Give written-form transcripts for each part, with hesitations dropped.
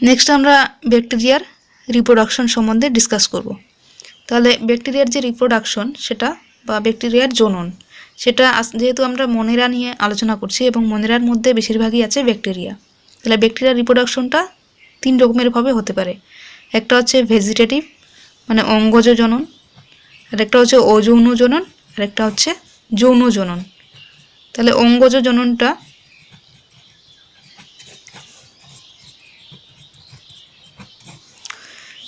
Next আমরা ব্যাকটেরিয়ার reproduction সম্বন্ধে ডিসকাস করব। তাহলে ব্যাকটেরিয়ার যে রিপ্রোডাকশন সেটা বা ব্যাকটেরিয়ার জনন সেটা যেহেতু আমরা মনেরা নিয়ে আলোচনা করছি এবং মনেরার মধ্যে বেশিরভাগই আছে ব্যাকটেরিয়া, তাহলে ব্যাকটেরিয়ার রিপ্রোডাকশনটা 3 রকমের ভাবে হতে পারে। একটা হচ্ছে ভেজিটেটিভ মানে অঙ্গজ জনন, আর একটা হচ্ছে অযৌন জনন, আর একটা হচ্ছে যৌন জনন। তাহলে অঙ্গজ জননটা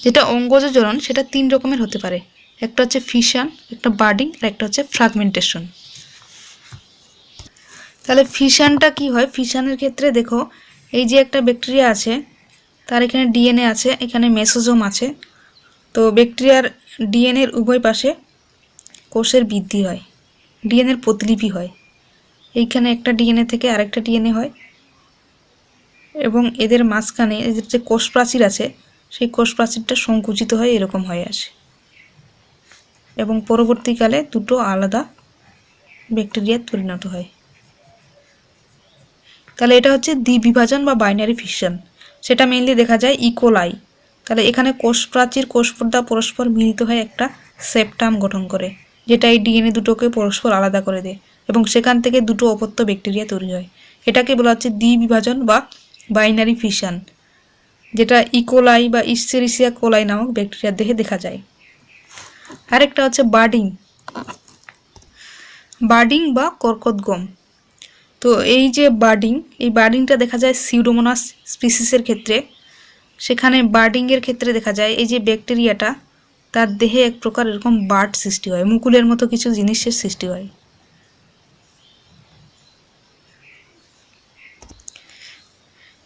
যেটা অঙ্গজ জনন সেটা 3 রকমের হতে পারে। একটা হচ্ছে ফিশন, একটা বার্ডিং, আর একটা হচ্ছে ফ্র্যাগমেন্টেশন। তাহলে ফিশনটা কি হয়? ফিশনের ক্ষেত্রে দেখো, এই যে একটা ব্যাকটেরিয়া আছে, তার এখানে ডিএনএ আছে, এখানে মেসোজোম আছে। তো ব্যাকটেরিয়ার ডিএনএর উভয় পাশে কোষের বৃদ্ধি হয়, ডিএনএর প্রতিলিপি হয়। এইখানে একটা ডিএনএ থেকে আরেকটা ডিএনএ হয় এবং এদের মাঝখানে এদের যে কোষ প্রাচীর আছে সেই কোষ প্রাচীরটা সংকুচিত হয়ে এরকম হয়ে আসে এবং পরবর্তীকালে দুটো আলাদা ব্যাকটেরিয়া পরিণত হয়। তাহলে এটা হচ্ছে দ্বিবিভাজন বা বাইনারি ফিশন। সেটা মেইনলি দেখা যায় ইকোলাই। তাহলে এখানে কোষ প্রাচীর কোষ পর্দা পরস্পর মিলিত হয়ে একটা সেপ্টাম গঠন করে, যেটা এই ডিএনএ দুটোকে পরস্পর আলাদা করে দেয় এবং সেখান থেকে দুটো অপত্য ব্যাকটেরিয়া তৈরি হয়। এটাকে বলা হচ্ছে দ্বিবিভাজন বা বাইনারি ফিশন, যেটা ইকোলাই বা ইশ্চেরিসিয়া কোলাই নামক ব্যাকটেরিয়ার দেহে দেখা যায়। আরেকটা হচ্ছে বার্ডিং, বার্ডিং বা কর্কটগম। তো এই যে বার্ডিং, এই বার্ডিংটা দেখা যায় সিউডোমোনাস স্পিসিসের ক্ষেত্রে। সেখানে বার্ডিংয়ের ক্ষেত্রে দেখা যায় এই যে ব্যাকটেরিয়াটা তার দেহে এক প্রকার এরকম বার্ড সৃষ্টি হয়, মুকুলের মতো কিছু জিনিসের সৃষ্টি হয়।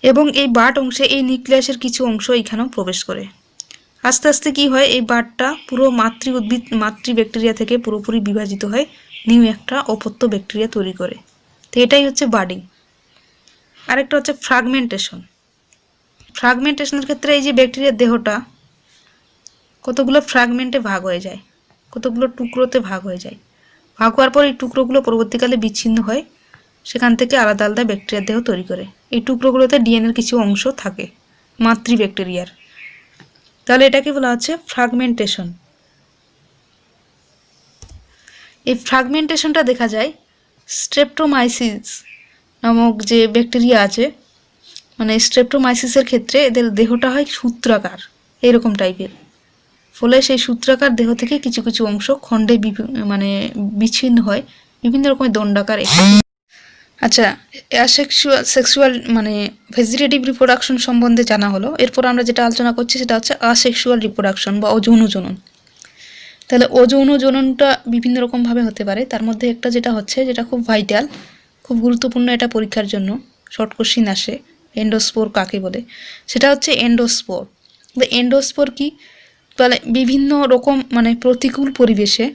এবং এই বার্ড অংশে এই নিউক্লিয়াসের কিছু অংশ এখানেও প্রবেশ করে। আস্তে আস্তে কি হয়, এই বার্ডটা পুরো মাতৃ ব্যাকটেরিয়া থেকে পুরোপুরি বিভাজিত হয়, নিউ একটা অপত্য ব্যাকটেরিয়া তৈরি করে। তো এটাই হচ্ছে বার্ডিং। আরেকটা হচ্ছে ফ্র্যাগমেন্টেশন। ফ্র্যাগমেন্টেশনের ক্ষেত্রে এই যে ব্যাকটেরিয়ার দেহটা কতগুলো ফ্র্যাগমেন্টে ভাগ হয়ে যায়, কতগুলো টুকরোতে ভাগ হয়ে যায়। ভাগ হওয়ার পর এই টুকরোগুলো পরবর্তীকালে বিচ্ছিন্ন হয়, সেখান থেকে আলাদা আলাদা ব্যাকটেরিয়ার দেহ তৈরি করে। এই টুকরোগুলোতে ডিএনএর কিছু অংশ থাকে মাতৃ ব্যাকটেরিয়ার। তাহলে এটাকে বলা হচ্ছে ফ্র্যাগমেন্টেশন। এই ফ্র্যাগমেন্টেশনটা দেখা যায় স্ট্রেপ্টোমাইসিস নামক যে ব্যাকটেরিয়া আছে, মানে স্ট্রেপ্টোমাইসিসের ক্ষেত্রে এদের দেহটা হয় সূত্রাকার এরকম টাইপের। ফলে সেই সূত্রাকার দেহ থেকে কিছু কিছু অংশ খণ্ডে মানে বিচ্ছিন্ন হয় বিভিন্ন রকমের দণ্ডাকার। আচ্ছা, সেক্সুয়াল মানে ভেজিটেটিভ রিপ্রোডাকশন সম্বন্ধে জানা হলো। এরপর আমরা যেটা আলোচনা করছি সেটা হচ্ছে আসেক্সুয়াল রিপ্রোডাকশন বা অযৌন জনন। তাহলে অযৌন জননটা বিভিন্ন রকমভাবে হতে পারে। তার মধ্যে একটা যেটা হচ্ছে, যেটা খুব ভাইটাল, খুব গুরুত্বপূর্ণ এটা পরীক্ষার জন্য শর্ট কোশ্চিন আসে, এন্ডোস্পোর কাকে বলে, সেটা হচ্ছে এন্ডোস্পোর। এন্ডোস্পোর কি? তাহলে বিভিন্ন রকম মানে প্রতিকূল পরিবেশে,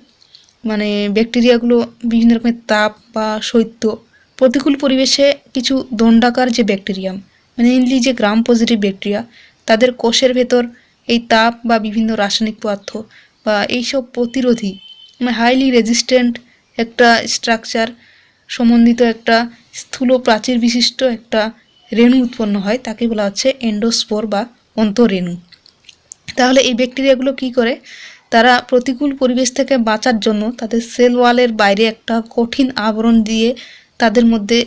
মানে ব্যাকটেরিয়াগুলো বিভিন্ন রকমের তাপ বা শৈত্য, প্রতিকূল পরিবেশে কিছু দণ্ডাকার যে ব্যাকটেরিয়াম, মানে মেইনলি যে গ্রাম পজিটিভ ব্যাকটেরিয়া, তাদের কোষের ভেতর এই তাপ বা বিভিন্ন রাসায়নিক পদার্থ বা এইসব প্রতিরোধী মানে হাইলি রেজিস্ট্যান্ট একটা স্ট্রাকচার সম্বন্ধিত একটা স্থূল প্রাচীর বিশিষ্ট একটা রেণু উৎপন্ন হয়, তাকে বলা হচ্ছে এন্ডোস্পোর বা অন্তঃরেণু। তাহলে এই ব্যাকটেরিয়াগুলো কি করে? তারা প্রতিকূল পরিবেশ থেকে বাঁচার জন্য তাদের সেল ওয়ালের বাইরে একটা কঠিন আবরণ দিয়ে তাদের মধ্যে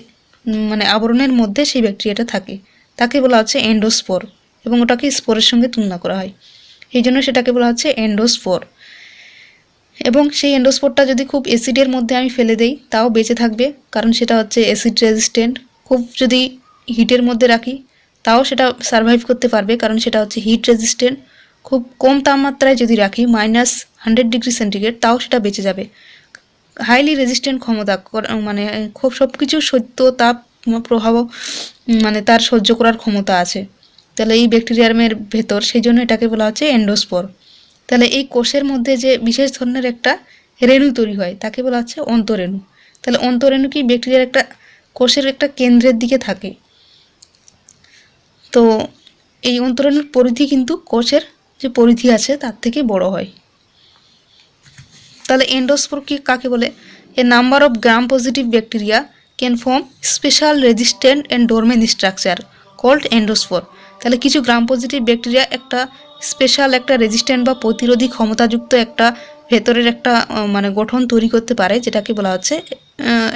মানে আবরণের মধ্যে সেই ব্যাকটেরিয়াটা থাকে, তাকে বলা হচ্ছে এন্ডোস্পোর, এবং ওটাকে স্পোরের সঙ্গে তুলনা করা হয়, এই জন্য সেটাকে বলা হচ্ছে এন্ডোস্পোর। এবং সেই এন্ডোস্পোরটা যদি খুব অ্যাসিডের মধ্যে আমি ফেলে দেই তাও বেঁচে থাকবে, কারণ সেটা হচ্ছে অ্যাসিড রেজিস্ট্যান্ট। খুব যদি হিটের মধ্যে রাখি তাও সেটা সারভাইভ করতে পারবে, কারণ সেটা হচ্ছে হিট রেজিস্ট্যান্ট। খুব কম তাপমাত্রায় যদি রাখি -100 ডিগ্রি সেন্টিগ্রেড তাও সেটা বেঁচে যাবে। হাইলি রেজিস্ট্যান্ট ক্ষমতা, মানে খুব সব কিছু সত্য তাপ প্রভাব মানে তার সহ্য করার ক্ষমতা আছে তাহলে এই ব্যাকটেরিয়ামের ভেতর, সেই জন্য এটাকে বলা হচ্ছে এন্ডোস্পোর। তাহলে এই কোষের মধ্যে যে বিশেষ ধরনের একটা রেণু তৈরি হয় তাকে বলা হচ্ছে অন্তঃরেণু। তাহলে অন্তঃরেণু কি? ব্যাকটেরিয়ার একটা কোষের একটা কেন্দ্রের দিকে থাকে। তো এই অন্তঃরেণুর পরিধি কিন্তু কোষের যে পরিধি আছে তার থেকে বড় হয়। তাহলে এন্ডোস্পোর কি কাকে বলে? A number of gram positive bacteria can form special resistant and dormant structure called endospore. তাহলে কিছু গ্রাম পজিটিভ ব্যাকটেরিয়া একটা স্পেশাল একটা রেজিস্ট্যান্ট বা প্রতিরোধী ক্ষমতাযুক্ত একটা ভেতরের একটা মানে গঠন তৈরি করতে পারে, যেটাকে বলা হচ্ছে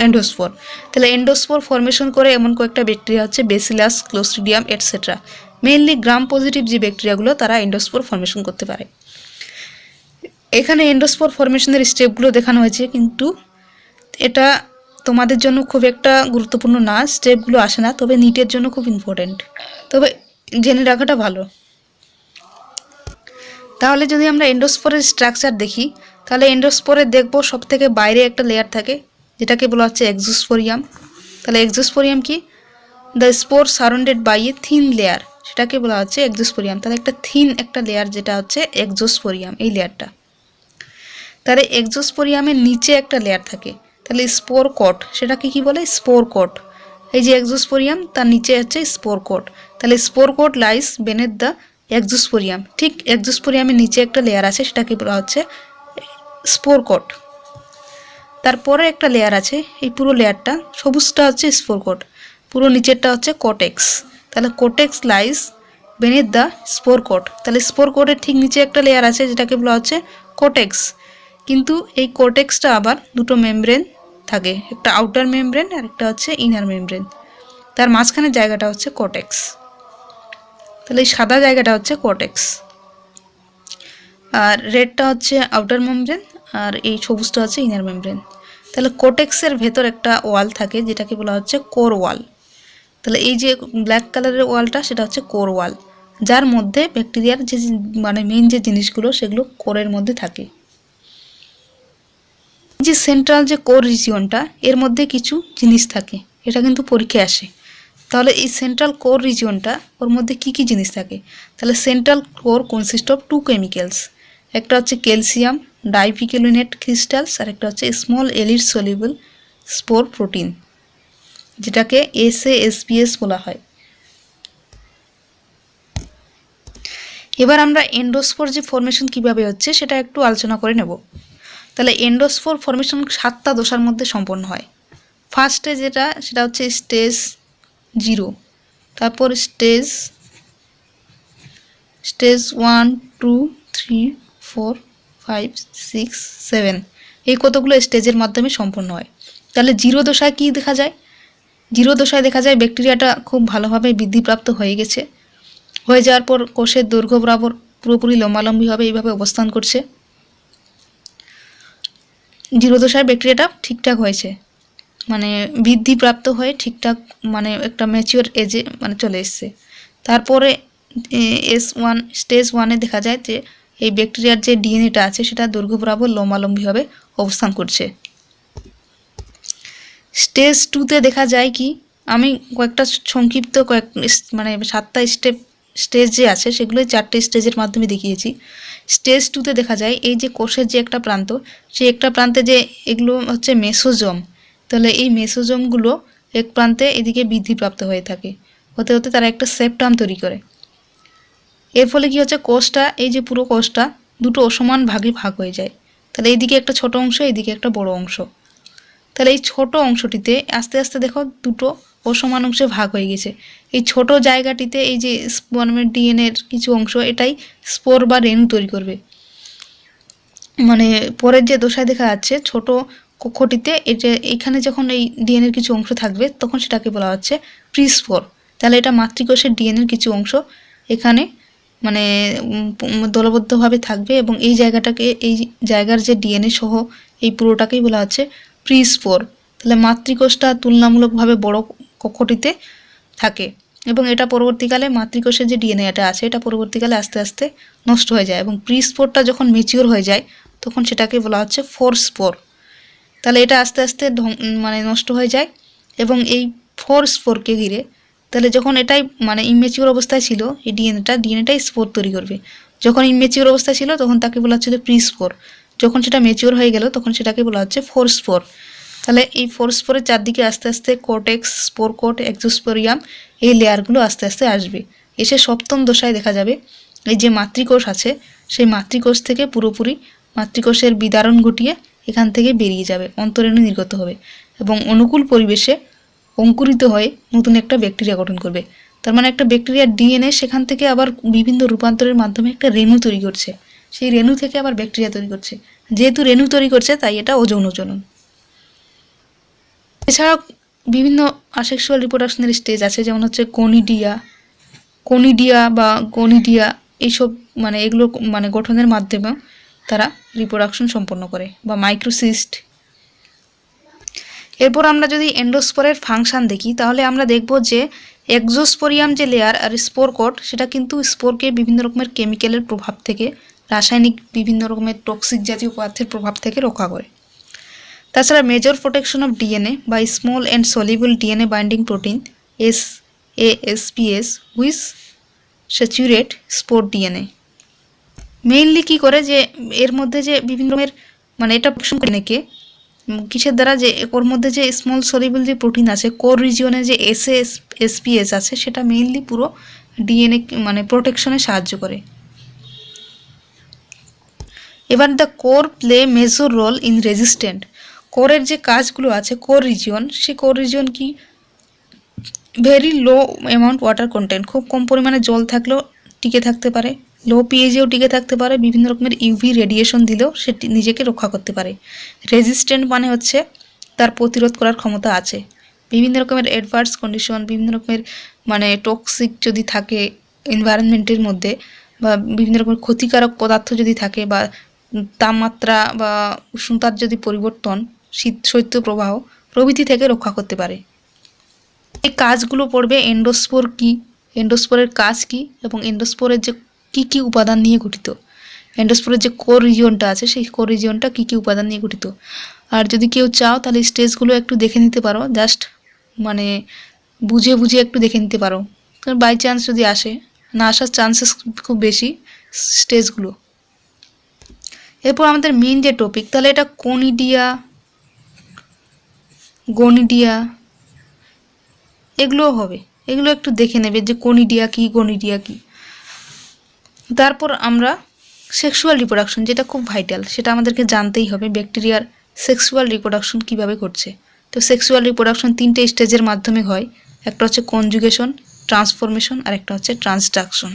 এন্ডোস্পোর। তাহলে এন্ডোস্পোর ফর্মেশন করে এমন কয়েকটা ব্যাকটেরিয়া হচ্ছে bacillus, Clostridium etcetera. Mainly gram positive যে ব্যাকটেরিয়াগুলো তারা এন্ডোস্পোর ফর্মেশন করতে পারে। এখানে এন্ডোস্পোর ফর্মেশনের স্টেপগুলো দেখানো হয়েছে, কিন্তু এটা তোমাদের জন্য খুব একটা গুরুত্বপূর্ণ না, স্টেপগুলো আসে না, তবে নিটের জন্য খুব ইম্পর্টেন্ট, তবে জেনে রাখাটা ভালো। তাহলে যদি আমরা এন্ডোস্পোরের স্ট্রাকচার দেখি, তাহলে এন্ডোস্পোরে দেখব সব থেকে বাইরে একটা লেয়ার থাকে যেটাকে বলা হচ্ছে এক্সোস্পোরিয়াম। তাহলে এক্সোস্পোরিয়াম কি? The spore surrounded by a thin layer, সেটাকে বলা হচ্ছে এক্সোস্পোরিয়াম। তাহলে একটা থিন একটা লেয়ার যেটা হচ্ছে এক্সোস্পোরিয়াম, এই লেয়ারটা। তাহলে এক্সোস্পোরিয়ামের নিচে একটা লেয়ার থাকে, তাহলে স্পোর কোট, সেটাকে কি বলে? Spore coat. এই যে এক্সোস্পোরিয়াম তার নিচে হচ্ছে স্পোর কোট। তাহলে spore coat lies beneath the exosporium. ঠিক এক্সোস্পোরিয়ামের নিচে একটা লেয়ার আছে, সেটাকে বলা হচ্ছে স্পোর কোট। তারপরে একটা লেয়ার আছে, এই পুরো লেয়ারটা সবুজটা হচ্ছে স্পোর কোট, পুরো নিচেরটা হচ্ছে কোটেক্স। তাহলে cortex lies beneath the spore coat. তাহলে স্পোর কোটের ঠিক নিচে একটা লেয়ার আছে যেটাকে বলা হচ্ছে কোটেক্স, কিন্তু এই কোটেক্সটা আবার দুটো মেমব্রেন থাকে, একটা আউটার মেমব্রেন আর একটা হচ্ছে ইনার মেমব্রেন। তার মাঝখানের জায়গাটা হচ্ছে কোটেক্স। তাহলে এই সাদা জায়গাটা হচ্ছে কোটেক্স, আর রেডটা হচ্ছে আউটার মেমব্রেন, আর এই সবুজটা হচ্ছে ইনার মেমব্রেন। তাহলে কোটেক্সের ভেতর একটা ওয়াল থাকে যেটাকে বলা হচ্ছে কোর ওয়াল। তাহলে এই যে ব্ল্যাক কালারের ওয়ালটা সেটা হচ্ছে কোর ওয়াল, যার মধ্যে ব্যাকটেরিয়ার যে মানে মেইন যে জিনিসগুলো সেগুলো কোরের মধ্যে থাকে। যে সেন্ট্রাল যে কোর রিজিয়নটা, এর মধ্যে কিছু জিনিস থাকে, এটা কিন্তু পরীক্ষায় আসে। তাহলে এই সেন্ট্রাল কোর রিজিয়নটা, ওর মধ্যে কি কি জিনিস থাকে? তাহলে central core consist of two chemicals, একটা হচ্ছে ক্যালসিয়াম ডাইপিকেলিনেট ক্রিস্টালস, আর একটা হচ্ছে small acid soluble spore protein, যেটাকে SASPS বলা হয়। এবার আমরা এন্ডোস্পোর যে ফর্মেশন কিভাবে হচ্ছে সেটা একটু আলোচনা করে নেব। তাহলে এন্ডোস্পোর ফর্মেশন 7টা দশার মধ্যে সম্পন্ন হয়। ফার্স্টে যেটা সেটা হচ্ছে স্টেজ 0, তারপর স্টেজ 1, 2, 3, 4, 5, 6, 7, এই কতগুলো স্টেজের মাধ্যমে সম্পন্ন হয়। তাহলে 0 দশায় কি দেখা যায়? 0 দশায় দেখা যায় ব্যাকটেরিয়াটা খুব ভালোভাবে বৃদ্ধিপ্রাপ্ত হয়ে গেছে, হয়ে যাওয়ার পর কোষের দৈর্ঘ্য বরাবর পুরোপুরি লম্বালম্বিভাবে এইভাবে অবস্থান করছে। 0 দশায় ব্যাকটেরিয়াটা ঠিকঠাক হয়েছে, মানে বৃদ্ধিপ্রাপ্ত হয়ে ঠিকঠাক মানে একটা ম্যাচিওর এজে মানে চলে এসছে। তারপরে S1 স্টেজ 1-এ দেখা যায় যে এই ব্যাকটেরিয়ার যে ডিএনএটা আছে সেটা দৈর্ঘ্য বরাবর লম্বালম্বিভাবে অবস্থান করছে। স্টেজ 2-তে দেখা যায় কি, আমি কয়েকটা সংক্ষিপ্ত মানে 7টা স্টেজ যে আছে সেগুলোই 4টে স্টেজের মাধ্যমে দেখিয়েছি। স্টেজ 2-তে দেখা যায় এই যে কোষের যে একটা প্রান্ত, সেই একটা প্রান্তে যে এগুলো হচ্ছে মেসোজোম, তাহলে এই মেসোজোমগুলো এক প্রান্তে এদিকে বৃদ্ধিপ্রাপ্ত হয়ে থাকে, হতে হতে তারা একটা সেপ্টাম তৈরি করে। এর ফলে কি হচ্ছে, কোষটা এই যে পুরো কোষটা দুটো অসমান ভাগে ভাগ হয়ে যায়। তাহলে এইদিকে একটা ছোট অংশ, এইদিকে একটা বড় অংশ। তাহলে এই ছোট অংশটিতে আস্তে আস্তে দেখো দুটো অসমান অংশে ভাগ হয়ে গেছে। এই ছোট জায়গাটিতে এই যে ডিএনএর কিছু অংশ, এটাই স্পোর বা রেণু তৈরি করবে। মানে পরের যে দশায় দেখা যাচ্ছে ছোট কক্ষটিতে এটা এখানে যখন এই ডিএনএর কিছু অংশ থাকবে তখন সেটাকে বলা হচ্ছে প্রিস্পোর। তাহলে এটা মাতৃকোষের ডিএনএর কিছু অংশ এখানে মানে দলবদ্ধভাবে থাকবে, এবং এই জায়গাটাকে এই জায়গার যে ডিএনএ সহ এই পুরোটাকেই বলা হচ্ছে প্রিস্পোর। তাহলে মাতৃকোষটা তুলনামূলকভাবে বড় কক্ষটিতে থাকে, এবং এটা পরবর্তীকালে মাতৃকোষের যে ডিএনএটা আছে এটা পরবর্তীকালে আস্তে আস্তে নষ্ট হয়ে যায়, এবং প্রিস্পোরটা যখন ম্যাচিওর হয়ে যায় তখন সেটাকে বলা হচ্ছে ফোর স্পোর। তাহলে এটা আস্তে আস্তে মানে নষ্ট হয়ে যায়, এবং এই ফোর স্পোরকে ঘিরে তাহলে যখন এটাই মানে ইমেচিওর অবস্থায় ছিল এই ডিএনএটাই স্পোর তৈরি করবে। যখন ইমেচিওর অবস্থায় ছিল তখন তাকে বলা হচ্ছিল প্রি স্পোর, যখন সেটা ম্যাচিওর হয়ে গেল তখন সেটাকে বলা হচ্ছে ফোর স্পোর। তাহলে এই ফোর স্পোরের চারদিকে আস্তে আস্তে কোটেক্স, স্পোর কোট, এক্সোস্পোরিয়াম এই লেয়ারগুলো আস্তে আস্তে আসবে, এসে সপ্তম দশায় দেখা যাবে এই যে মাতৃকোষ আছে সেই মাতৃকোষ থেকে পুরোপুরি মাতৃকোষের বিদারণ ঘটিয়ে এখান থেকে বেরিয়ে যাবে, অন্তরেণু নির্গত হবে এবং অনুকূল পরিবেশে অঙ্কুরিত হয়ে নতুন একটা ব্যাকটেরিয়া গঠন করবে। তার মানে একটা ব্যাকটেরিয়ার ডিএনএ সেখান থেকে আবার বিভিন্ন রূপান্তরের মাধ্যমে একটা রেণু তৈরি করছে, সেই রেণু থেকে আবার ব্যাকটেরিয়া তৈরি করছে। যেহেতু রেণু তৈরি করছে তাই এটা অযৌনজনন। এছাড়াও বিভিন্ন আসেক্সুয়াল রিপ্রোডাকশনের স্টেজ আছে, যেমন হচ্ছে কনিডিয়া বা গনিডিয়া, এইসব মানে এগুলো মানে গঠনের মাধ্যমে তারা রিপ্রোডাকশন সম্পন্ন করে, বা মাইক্রোসিস্ট। এরপর আমরা যদি এন্ডোস্পোরের ফাংশন দেখি তাহলে আমরা দেখব যে এক্সোস্পোরিয়াম যে লেয়ার আর স্পোর কোট, সেটা কিন্তু স্পোরকে বিভিন্ন রকমের কেমিক্যালের প্রভাব থেকে, রাসায়নিক বিভিন্ন রকমের টক্সিক জাতীয় পদার্থের প্রভাব থেকে রক্ষা করে। তাছাড়া মেজর প্রোটেকশন অফ ডিএনএ বা small and soluble DNA binding protein ASPS which saturate spore DNA. Mainly কী করে যে এর মধ্যে যে বিভিন্ন রকমের মানে এটা প্রোটেকশন করে নাকি কিসের দ্বারা, যে ওর মধ্যে যে স্মল সলিউবল যে প্রোটিন আছে, কোর রিজিয়নে যে SPS আছে, সেটা মেইনলি পুরো ডিএনএ মানে প্রোটেকশনে সাহায্য করে। এবার the core play major role in resistant. কোরের যে কাজগুলো আছে, কোর রিজিয়ন, সেই কোর রিজিয়ন কি very low amount water content, খুব কম পরিমাণে জল থাকলেও টিকে থাকতে পারে, লো পিএইচেও টিকে থাকতে পারে, বিভিন্ন রকমের ইউভি রেডিয়েশন দিলেও সেটি নিজেকে রক্ষা করতে পারে। রেজিস্ট্যান্ট মানে হচ্ছে তার প্রতিরোধ করার ক্ষমতা আছে। বিভিন্ন রকমের অ্যাডভার্স কন্ডিশন, বিভিন্ন রকমের মানে টক্সিক যদি থাকে এনভায়রনমেন্টের মধ্যে, বা বিভিন্ন রকমের ক্ষতিকারক পদার্থ যদি থাকে, বা তাপমাত্রা বা উষ্ণতার যদি পরিবর্তন, শৈত্য প্রবাহ প্রভৃতি থেকে রক্ষা করতে পারে। এই কাজগুলো পড়বে এন্ডোস্পোর কি, এন্ডোস্পোরের কাজ কি, এবং এন্ডোস্পোরের যে কী কী উপাদান নিয়ে গঠিত, এন্ডোস্পোরের যে কোর রিজিয়নটা আছে সেই কোর রিজিয়নটা কী কী উপাদান নিয়ে গঠিত। আর যদি কেউ চাও তাহলে স্টেজগুলো একটু দেখে নিতে পারো, জাস্ট মানে বুঝে বুঝে একটু দেখে নিতে পারো, কারণ বাই চান্স যদি আসে, না আসার চান্সেস খুব বেশি স্টেজগুলো। এরপর আমাদের মেইন যে টপিক, তাহলে এটা কনিডিয়া, গনিডিয়া এগুলোও হবে, এগুলো একটু দেখে নেবে যে কনিডিয়া কি, গনিডিয়া কি। তারপর আমরা সেক্সুয়াল রিপ্রোডাকশন, যেটা খুব ভাইটাল, সেটা আমাদেরকে জানতেই হবে, ব্যাকটেরিয়ার সেক্সুয়াল রিপ্রোডাকশন কিভাবে ঘটছে। তো সেক্সুয়াল রিপ্রোডাকশন 3টে স্টেজের মাধ্যমে হয়, একটা হচ্ছে কনজুগেশন, ট্রান্সফরমেশন, আর একটা হচ্ছে ট্রান্সডাকশন।